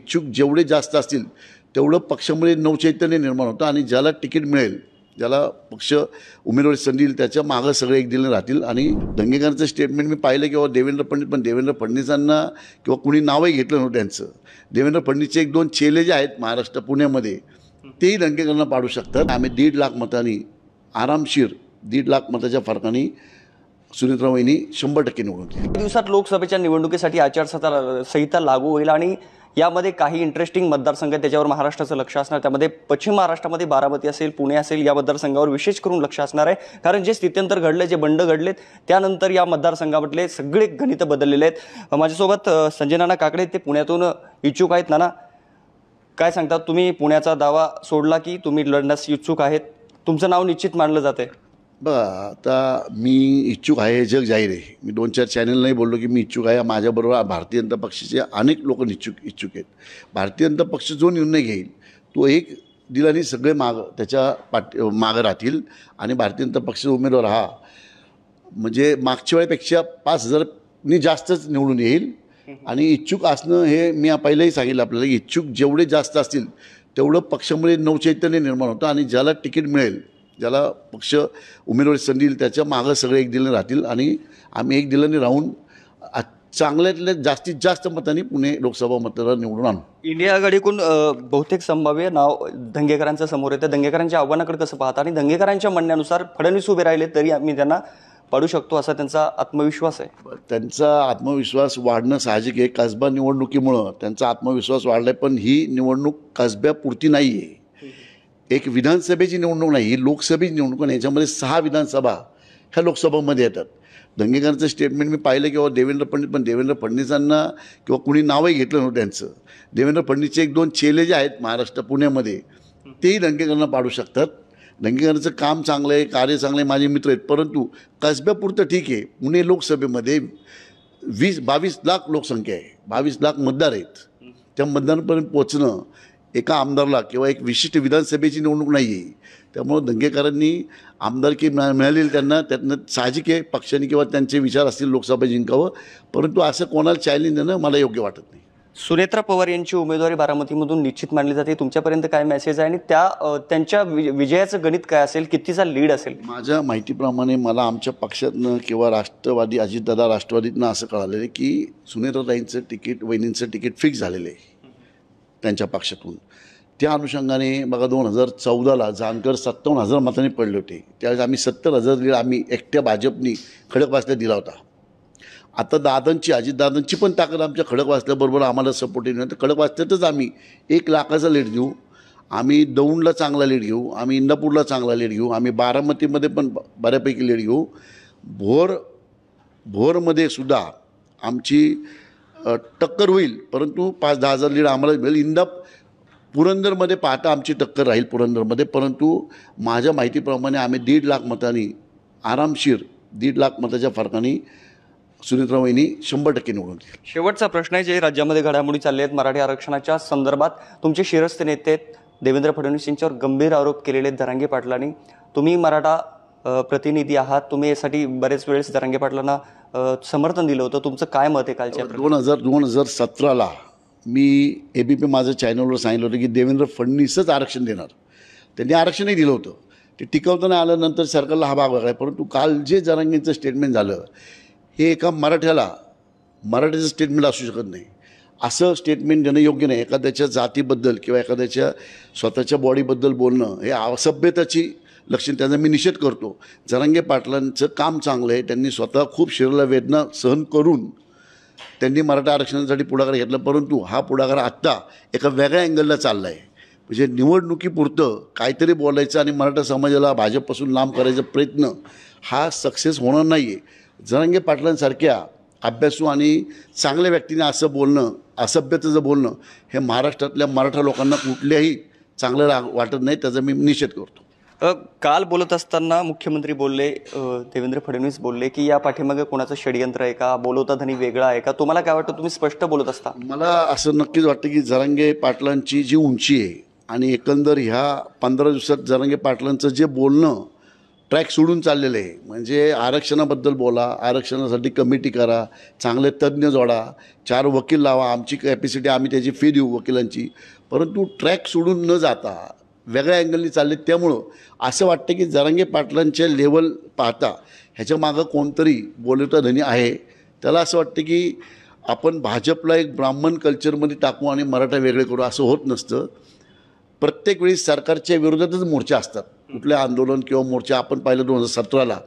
इच्छुक जेवढे जास्त असतील तेवढं पक्षामध्ये नवचैतन्य निर्माण होतं आणि ज्याला तिकीट मिळेल, ज्याला पक्ष उमेदवारी संधी देईल त्याच्या मागं सगळे एक दिले राहतील. आणि दंगेकरांचं स्टेटमेंट मी पाहिलं किंवा देवेंद्र फडणवीस, पण देवेंद्र फडणवीसांना किंवा कुणी नावही घेतलं नव्हतं त्यांचं. देवेंद्र फडणवीसचे 1-2 चेले जे आहेत महाराष्ट्र पुण्यामध्ये तेही दंगेकरांना पाडू शकतात. आम्ही 1.5 लाख मतांनी आरामशीर 1.5 लाख मताच्या फरकाने सुनेत्रा वहिनी 100% निवडून येतील. दिवसात लोकसभेच्या निवडणुकीसाठी आचारसंहिता लागू होईल आणि यामध्ये काही इंटरेस्टिंग मतदारसंघ आहेत, त्याच्यावर महाराष्ट्राचं लक्ष असणार. त्यामध्ये पश्चिम महाराष्ट्रामध्ये बारामती असेल, पुणे असेल, या मतदारसंघावर विशेष करून लक्ष असणार आहे. कारण जे स्थित्यंतर घडले, जे बंड घडलेत, त्यानंतर या मतदारसंघामधले सगळे गणित बदललेले आहेत. माझ्यासोबत संजय नाना काकडे, ते पुण्यातून इच्छुक आहेत. नाना, काय सांगतात, तुम्ही पुण्याचा दावा सोडला की तुम्ही लढण्यास इच्छुक आहेत? तुमचं नाव निश्चित मानलं जाते. बघा, आता मी इच्छुक आहे हे जग जाहीर आहे. मी 2-4 चॅनललाही बोललो की मी इच्छुक आहे. माझ्याबरोबर भारतीय जनता पक्षाचे अनेक लोक इच्छुक आहेत. भारतीय जनता पक्ष जो निर्णय घेईल तो एक दिलाने सगळे त्याच्या मागं राहतील आणि भारतीय जनता पक्षाचा उमेदवार हा म्हणजे मागच्या वेळेपेक्षा 5,000नी जास्तच निवडून येईल. आणि इच्छुक असणं हे मी पहिलेही सांगितलं आपल्याला की इच्छुक जेवढे जास्त असतील तेवढं पक्षामध्ये नवचैतन्य निर्माण होतं आणि ज्याला तिकीट मिळेल, ज्याला पक्ष उमेदवारी संधी देईल त्याच्या मागं सगळे एक दिले राहतील. आणि आम्ही एक दिलाने राहून चांगल्यातल्या जास्तीत जास्त मतांनी पुणे लोकसभा मतदार निवडून आणू. इंडिया आघाडीकडून बहुतेक संभाव्य नाव दंगेकरांचं समोर येतं. दंगेकरांच्या आव्हानाकडे कसं पाहता? आणि दंगेकरांच्या म्हणण्यानुसार फडणवीस उभे राहिले तरी आम्ही त्यांना पाडू शकतो असा त्यांचा आत्मविश्वास आहे. त्यांचा आत्मविश्वास वाढणं साहजिक आहे. कसबा निवडणुकीमुळं त्यांचा आत्मविश्वास वाढला आहे. पण ही निवडणूक कसब्यापुरती नाही आहे. एक विधानसभेची निवडणूक नाही, ही लोकसभेची निवडणूक आहे. याच्यामध्ये 6 विधानसभा ह्या लोकसभामध्ये येतात. दंगेकरांचं स्टेटमेंट मी पाहिलं किंवा देवेंद्र फडणवीस, पण देवेंद्र फडणवीसांना किंवा कुणी नावही घेतलं नव्हतं त्यांचं. देवेंद्र फडणवीसचे 1-2 चेले जे आहेत महाराष्ट्र पुण्यामध्ये तेही दंगेकरांना पाडू शकतात. दंगेकरांचं काम चांगलं आहे, कार्य चांगलं आहे, माझे मित्र आहेत. परंतु कसब्यापुरतं ठीक आहे. पुणे लोकसभेमध्ये 22 लाख लोकसंख्या आहे, 22 लाख मतदार आहेत. त्या मतदारांपर्यंत पोचणं एका आमदारला किंवा एक विशिष्ट विधानसभेची निवडणूक नाही आहे. त्यामुळं दंगेकरांनी आमदारकी मिळालेली त्यांना त्यातनं साहजिक आहे पक्षाने किंवा त्यांचे विचार असतील लोकसभा जिंकावं. परंतु असं कोणाला चॅलेंज देणं मला योग्य वाटत नाही. सुनेत्रा पवार यांची उमेदवारी बारामतीमधून निश्चित मानली जाते. तुमच्यापर्यंत काय मेसेज आहे आणि त्यांच्या विजयाचं गणित काय असेल, कितीचा लीड असेल? माझ्या माहितीप्रमाणे मला आमच्या पक्षातनं किंवा राष्ट्रवादी अजितदादा राष्ट्रवादीतनं असं कळालेलं आहे की सुनेत्राताईंचं तिकीट, वहिनींचं तिकीट फिक्स झालेलं आहे त्यांच्या पक्षातून. त्या अनुषंगाने बघा 2014ला जानकर 57,000 मतांनी पडले होते. त्यावेळेस आम्ही 70,000 लीड आम्ही एकट्या भाजपनी खडकवासला दिला होता. आता दादांची, अजितदादांची पण ताकद आमच्या खडकवासल्याबरोबर आम्हाला सपोर्ट येईल. तर खडकवासल्यातच आम्ही 1 लाखाचा लीड घेऊ, आम्ही दौंडला चांगला लीड घेऊ, आम्ही इंदापूरला चांगला लीड घेऊ, आम्ही बारामतीमध्ये पण बऱ्यापैकी लीड घेऊ. भोरमध्ये सुद्धा आमची टक्कर होईल. परंतु 5-10 हजार लीड आम्हाला मिळेल. पुरंदरमध्ये पाहता आमची टक्कर राहील पुरंदरमध्ये. परंतु माझ्या माहितीप्रमाणे आम्ही 1.5 लाख मतांनी आरामशीर 1.5 लाख मताच्या फरकाने सुनेत्रा वहिनी 100% निवडून येतील. शेवटचा प्रश्न आहे, जे राज्यामध्ये घडामोडी चालल्या आहेत मराठी आरक्षणाच्या संदर्भात, तुमचे शिरस्ते नेते देवेंद्र फडणवीस यांच्यावर गंभीर आरोप केलेले आहेत जरांगे पाटलांनी. तुम्ही मराठा प्रतिनिधी आहात, तुम्ही यासाठी बरेच वेळेस जरांगे पाटलांना समर्थन दिलं होतं. तुमचं काय मत आहे कालच्या? 2017ला मी ABP माझं चॅनलवर सांगितलं होतं की देवेंद्र फडणवीसच आरक्षण देणार. त्यांनी आरक्षणही दिलं होतं. ते टिकवताना आलं, नंतर सरकारला हा भाग लागला. परंतु काल जे जरांगेंचं स्टेटमेंट झालं हे एका मराठ्याचं स्टेटमेंट असू शकत नाही. असं स्टेटमेंट देणं योग्य नाही. एखाद्याच्या जातीबद्दल किंवा एखाद्याच्या स्वतःच्या बॉडीबद्दल बोलणं हे असभ्यताची लक्षण, त्याचा मी निषेध करतो. जरांगे पाटलांचं काम चांगलं आहे. त्यांनी स्वतः खूप शरीराला वेदना सहन करून त्यांनी मराठा आरक्षणासाठी पुढाकार घेतला. परंतु हा पुढाकार आत्ता एका वेगळ्या अँगलला चालला आहे. म्हणजे निवडणुकीपुरतं काहीतरी बोलायचं आणि मराठा समाजाला भाजपपासून लांब करायचा प्रयत्न हा सक्सेस होणार नाही आहे. जरांगे पाटलांसारख्या अभ्यासू आणि चांगल्या व्यक्तीने असं बोलणं, असभ्यतेचं बोलणं हे महाराष्ट्रातल्या मराठा लोकांना कुठल्याही चांगलं वाटत नाही. त्याचा मी निषेध करतो. काल बोलत असताना मुख्यमंत्री बोलले, देवेंद्र फडणवीस बोलले की या पाठीमागे कोणाचं षडयंत्र आहे का, बोलवता धनी वेगळा आहे का? तुम्हाला काय वाटतं? तुम्ही स्पष्ट बोलत असता. मला असं नक्कीच वाटतं की जरांगे पाटलांची जी उंची आहे आणि एकंदर ह्या 15 दिवसात जरांगे पाटलांचं जे बोलणं ट्रॅक सोडून चाललेलं आहे. म्हणजे आरक्षणाबद्दल बोला, आरक्षणासाठी कमिटी करा, चांगले तज्ज्ञ जोडा, 4 वकील लावा, आमची कॅपॅसिटी आम्ही त्याची फी देऊ वकिलांची, परंतु ट्रॅक सोडून न जाता वेगळ्या अँगलनी चालले. त्यामुळं असं वाटतं की जरांगे पाटलांच्या लेवल पाहता ह्याच्या मागं कोणतरी बोलवता धनी आहे. त्याला असं वाटतं की आपण भाजपला एक ब्राह्मण कल्चरमध्ये टाकू आणि मराठा वेगळे करू, असं होत नसतं. प्रत्येक वेळी सरकारच्या विरोधातच मोर्चे असतात. कुठले आंदोलन किंवा मोर्चे आपण पाहिलं 2017ला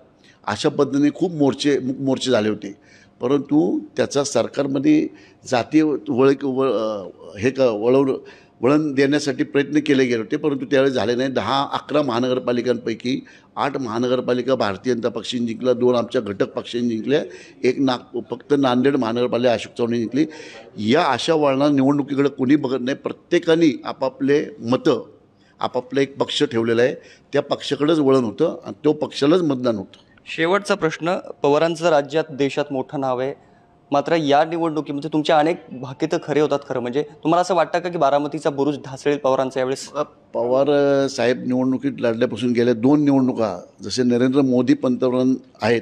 अशा पद्धतीने खूप मोर्चे झाले होते, परंतु त्याचा सरकारमध्ये जातीय वळण देण्यासाठी प्रयत्न केले गेले होते, परंतु त्यावेळेस झाले नाही. 10-11 महानगरपालिकांपैकी 8 महानगरपालिका भारतीय जनता पक्षाने जिंकल्या, 2 आमच्या घटक पक्षांनी जिंकल्या, एक फक्त नांदेड महानगरपालिका अशोक चव्हाण जिंकली. या अशा वळणा निवडणुकीकडे कोणी बघत नाही. प्रत्येकाने आपापले मतं, आपापला एक पक्ष ठेवलेला आहे, त्या पक्षाकडेच वळण होतं आणि तो पक्षालाच मतदान होतं. शेवटचा प्रश्न, पवारांचं राज्यात देशात मोठं नाव आहे, मात्र या निवडणुकीमध्ये तुमचे अनेक भाकितं खरे होतात. खरं म्हणजे तुम्हाला असं वाटतं का की बारामतीचा बुरुज ढासळेल पवारांचा यावेळेस? पवार साहेब निवडणुकीत लढल्यापासून गेल्या 2 निवडणुका जसे नरेंद्र मोदी पंतप्रधान आहेत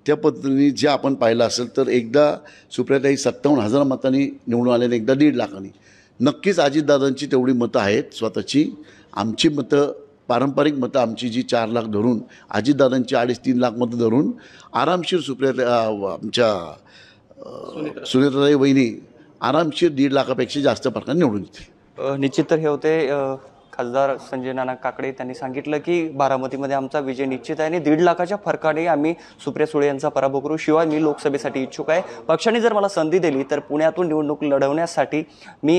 त्या पद्धतीने जे आपण पाहिलं असेल तर एकदा सुप्रियाताई 57,000 मतांनी निवडून आले, एकदा 1.5 लाखांनी. नक्कीच अजितदादांची तेवढी मतं आहेत स्वतःची. आमची मतं, पारंपरिक मतं आमची जी 4 लाख धरून, अजितदादांची 2.5-3 लाख मतं धरून आरामशीर आमच्या सुनेत्राताई वहिनी आरामशीर 1.5 लाखापेक्षा जास्त फरकाने निवडून येते. निश्चित तर हे होते खासदार संजय नाना काकडे. त्यांनी सांगितलं की बारामतीमध्ये आमचा विजय निश्चित आहे आणि 1.5 लाखाच्या फरकाने आम्ही सुप्रिया सुळे यांचा पराभव करू. शिवाय मी लोकसभेसाठी इच्छुक आहे. पक्षाने जर मला संधी दिली तर पुण्यातून निवडणूक लढवण्यासाठी मी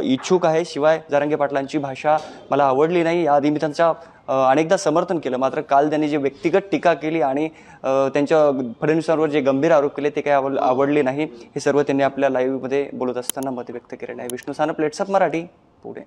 इच्छुक आहे. शिवाय जरांगे पाटलांची भाषा मला आवडली नाही. याआधी मी त्यांच्या अनेकदा समर्थन केलं, मात्र काल त्यांनी जे व्यक्तिगत टीका केली आणि त्यांच्या फडणवीसांवर जे गंभीर आरोप केले ते काही आवडले नाही. हे सर्व त्यांनी आपल्या लाईव्हमध्ये बोलत असताना मत व्यक्त केले नाही. विष्णू सानप, लेट्सअप मराठी, पुणे.